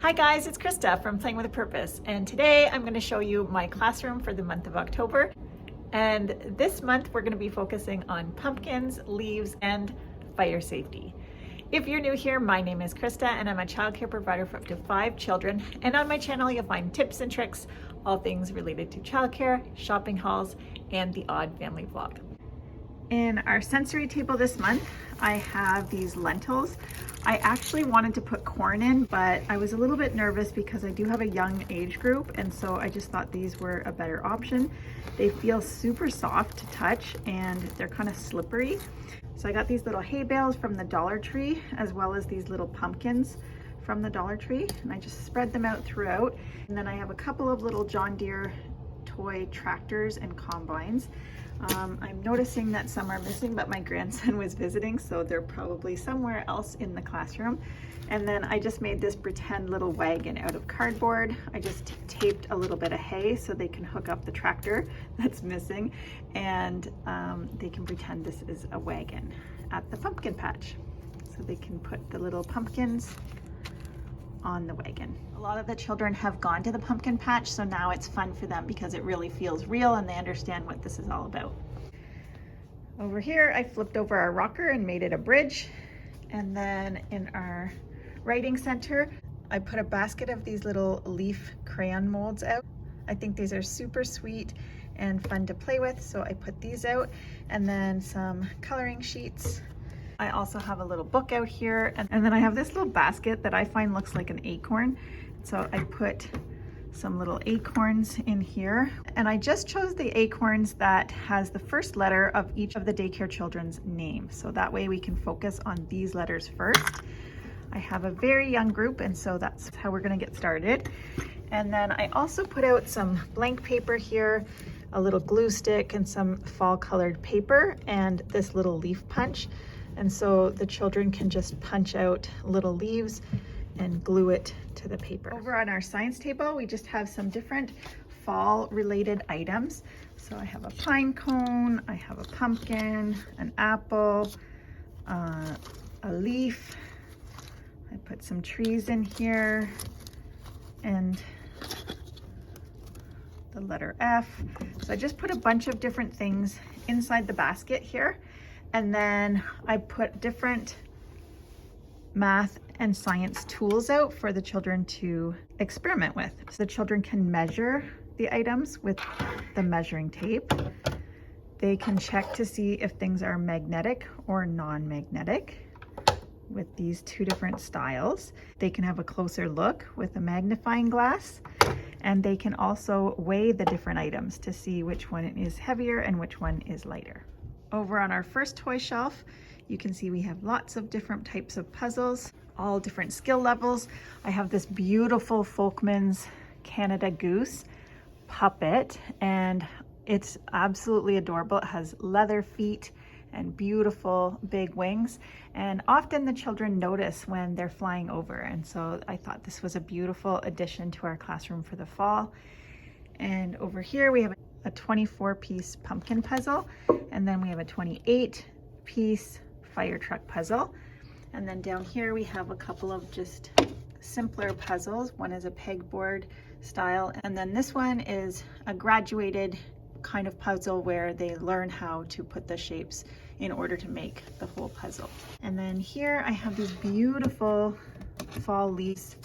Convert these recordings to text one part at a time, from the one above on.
Hi guys, it's Krista from Playing with a Purpose, and today I'm going to show you my classroom for the month of October. And this month we're going to be focusing on pumpkins, leaves, and fire safety. If you're new here, my name is Krista and I'm a childcare provider for up to 5 children. And on my channel you'll find tips and tricks, all things related to childcare, shopping hauls, and the odd family vlog. In our sensory table this month, I have these lentils. I actually wanted to put corn in, but I was a little bit nervous because I do have a young age group, and so I just thought these were a better option. They feel super soft to touch and they're kind of slippery. So I got these little hay bales from the Dollar Tree, as well as these little pumpkins from the Dollar Tree, and I just spread them out throughout. And then I have a couple of little John Deere toy tractors and combines. I'm noticing that some are missing, but my grandson was visiting, so they're probably somewhere else in the classroom. And then I just made this pretend little wagon out of cardboard. I just taped a little bit of hay so they can hook up the tractor that's missing, and they can pretend this is a wagon at the pumpkin patch. So they can put the little pumpkins on the wagon. A lot of the children have gone to the pumpkin patch, so now it's fun for them because it really feels real and they understand what this is all about. Over here, I flipped over our rocker and made it a bridge. And then in our writing center, I put a basket of these little leaf crayon molds out. I think these are super sweet and fun to play with, so I put these out. And then some coloring sheets. I also have a little book out here, and then I have this little basket that I find looks like an acorn. So I put some little acorns in here, and I just chose the acorns that has the first letter of each of the daycare children's name. So that way we can focus on these letters first. I have a very young group, and so that's how we're gonna get started. And then I also put out some blank paper here, a little glue stick and some fall colored paper, and this little leaf punch. And so the children can just punch out little leaves and glue it to the paper. Over on our science table, we just have some different fall related items. So I have a pine cone, I have a pumpkin, an apple, a leaf. I put some trees in here and the letter F. So I just put a bunch of different things inside the basket here. And then I put different math and science tools out for the children to experiment with. So the children can measure the items with the measuring tape. They can check to see if things are magnetic or non-magnetic with these 2 different styles. They can have a closer look with a magnifying glass, and they can also weigh the different items to see which one is heavier and which one is lighter. Over on our first toy shelf, you can see we have lots of different types of puzzles, all different skill levels. I have this beautiful Folkman's Canada Goose puppet, and it's absolutely adorable. It has leather feet and beautiful big wings, and often the children notice when they're flying over, and so I thought this was a beautiful addition to our classroom for the fall. And over here we have a 24-piece pumpkin puzzle, and then we have a 28-piece fire truck puzzle. And then down here we have a couple of just simpler puzzles. One is a pegboard style, and then this one is a graduated kind of puzzle where they learn how to put the shapes in order to make the whole puzzle. And then here I have these beautiful fall leaves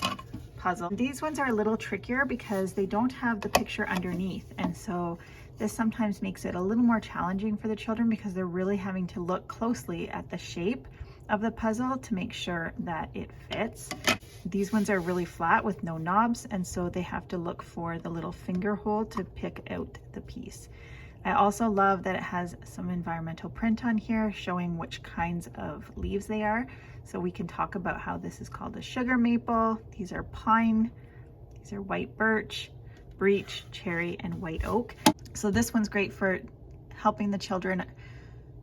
puzzle. These ones are a little trickier because they don't have the picture underneath, and so this sometimes makes it a little more challenging for the children because they're really having to look closely at the shape of the puzzle to make sure that it fits. These ones are really flat with no knobs, and so they have to look for the little finger hole to pick out the piece. I also love that it has some environmental print on here showing which kinds of leaves they are. So we can talk about how this is called a sugar maple. These are pine, these are white birch, beech, cherry, and white oak. So this one's great for helping the children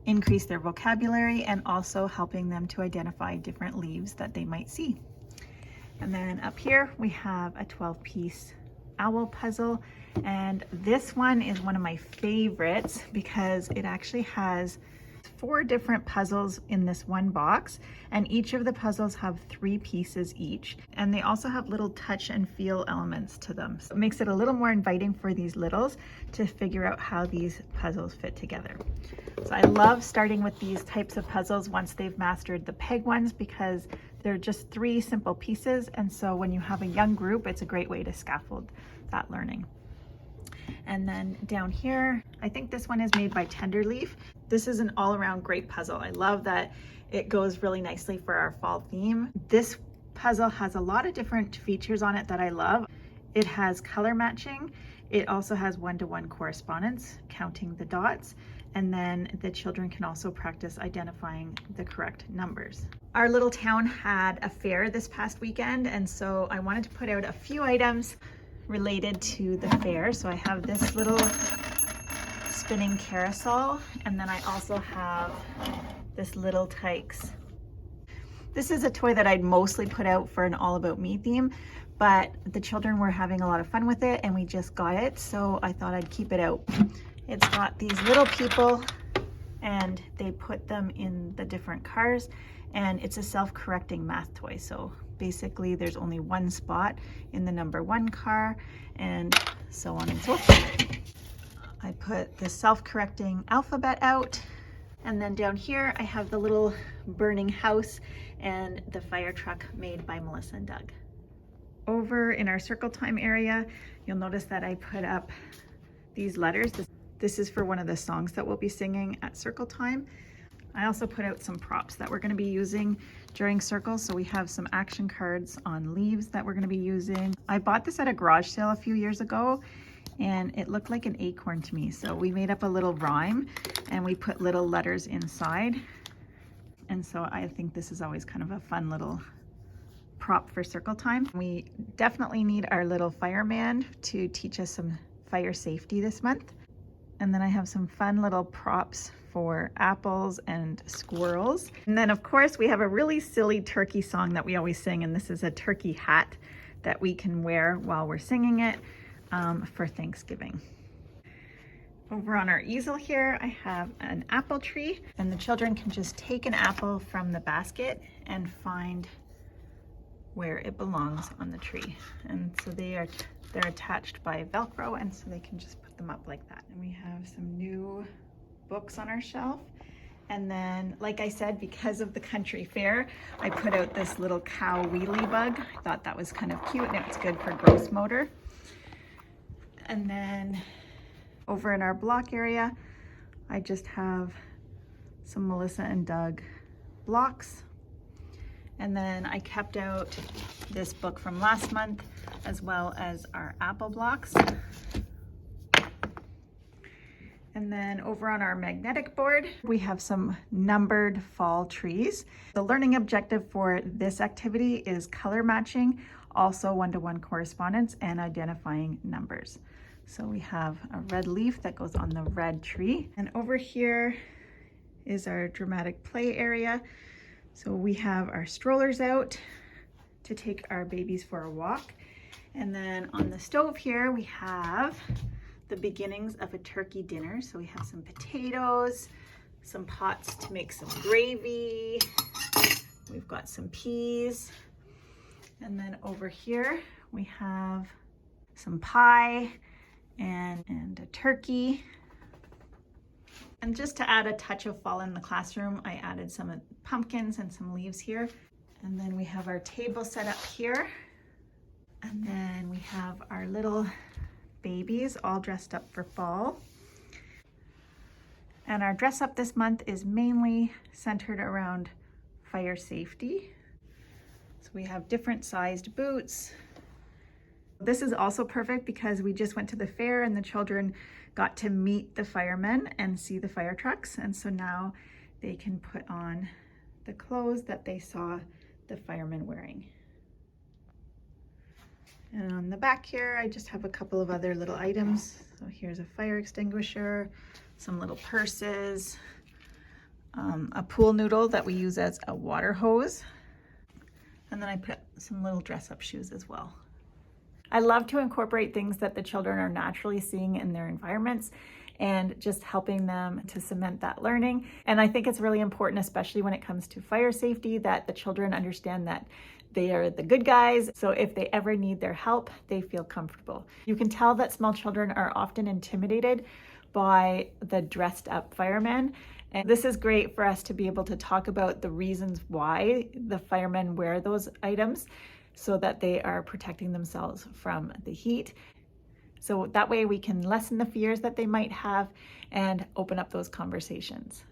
increase their vocabulary and also helping them to identify different leaves that they might see. And then up here we have a 12-piece owl puzzle, and this one is one of my favorites because it actually has 4 different puzzles in this one box, and each of the puzzles have 3 pieces each, and they also have little touch and feel elements to them, so it makes it a little more inviting for these littles to figure out how these puzzles fit together. So I love starting with these types of puzzles once they've mastered the peg ones, because they're just 3 simple pieces, and so when you have a young group, it's a great way to scaffold that learning. And then down here, I think this one is made by Tenderleaf. This is an all-around great puzzle. I love that it goes really nicely for our fall theme. This puzzle has a lot of different features on it that I love. It has color matching. It also has one-to-one correspondence, counting the dots, and then the children can also practice identifying the correct numbers. Our little town had a fair this past weekend, and so I wanted to put out a few items related to the fair. So I have this little spinning carousel, and then I also have this little Tykes. This is a toy that I'd mostly put out for an All About Me theme, but the children were having a lot of fun with it and we just got it, so I thought I'd keep it out. It's got these little people and they put them in the different cars, and it's a self-correcting math toy. So basically there's only one spot in the number 1 car, and so on and so forth. I put the self-correcting alphabet out, and then down here I have the little burning house and the fire truck made by Melissa and Doug. Over in our circle time area, you'll notice that I put up these letters. This is for one of the songs that we'll be singing at circle time. I also put out some props that we're going to be using during circles. So we have some action cards on leaves that we're going to be using. I bought this at a garage sale a few years ago, and it looked like an acorn to me. So we made up a little rhyme and we put little letters inside. And so I think this is always kind of a fun little prop for circle time. We definitely need our little fireman to teach us some fire safety this month. And then I have some fun little props for apples and squirrels. And then of course we have a really silly turkey song that we always sing, and this is a turkey hat that we can wear while we're singing it for Thanksgiving. Over on our easel here, I have an apple tree, and the children can just take an apple from the basket and find where it belongs on the tree. And so they're attached by Velcro, and so they can just put them up like that. And we have some new books on our shelf. And then, like I said, because of the country fair, I put out this little cow wheelie bug. I thought that was kind of cute, and it's good for gross motor. And then over in our block area, I just have some Melissa and Doug blocks. And then I kept out this book from last month, as well as our apple blocks. And then over on our magnetic board, we have some numbered fall trees. The learning objective for this activity is color matching, also one-to-one correspondence, and identifying numbers. So we have a red leaf that goes on the red tree. And over here is our dramatic play area. So we have our strollers out to take our babies for a walk. And then on the stove here, we have the beginnings of a turkey dinner. So we have some potatoes, some pots to make some gravy. We've got some peas. And then over here, we have some pie and a turkey. And just to add a touch of fall in the classroom, I added some pumpkins and some leaves here. And then we have our table set up here. And then we have our little babies all dressed up for fall. And our dress up this month is mainly centered around fire safety. So we have different sized boots. This is also perfect because we just went to the fair and the children got to meet the firemen and see the fire trucks. And so now they can put on the clothes that they saw the firemen wearing. And on the back here, I just have a couple of other little items. So here's a fire extinguisher, some little purses, a pool noodle that we use as a water hose. And then I put some little dress-up shoes as well. I love to incorporate things that the children are naturally seeing in their environments and just helping them to cement that learning. And I think it's really important, especially when it comes to fire safety, that the children understand that they are the good guys. So if they ever need their help, they feel comfortable. You can tell that small children are often intimidated by the dressed up firemen. And this is great for us to be able to talk about the reasons why the firemen wear those items so that they are protecting themselves from the heat. So that way we can lessen the fears that they might have and open up those conversations.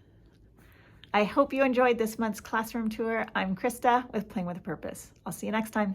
I hope you enjoyed this month's classroom tour. I'm Krista with Playing with a Purpose. I'll see you next time.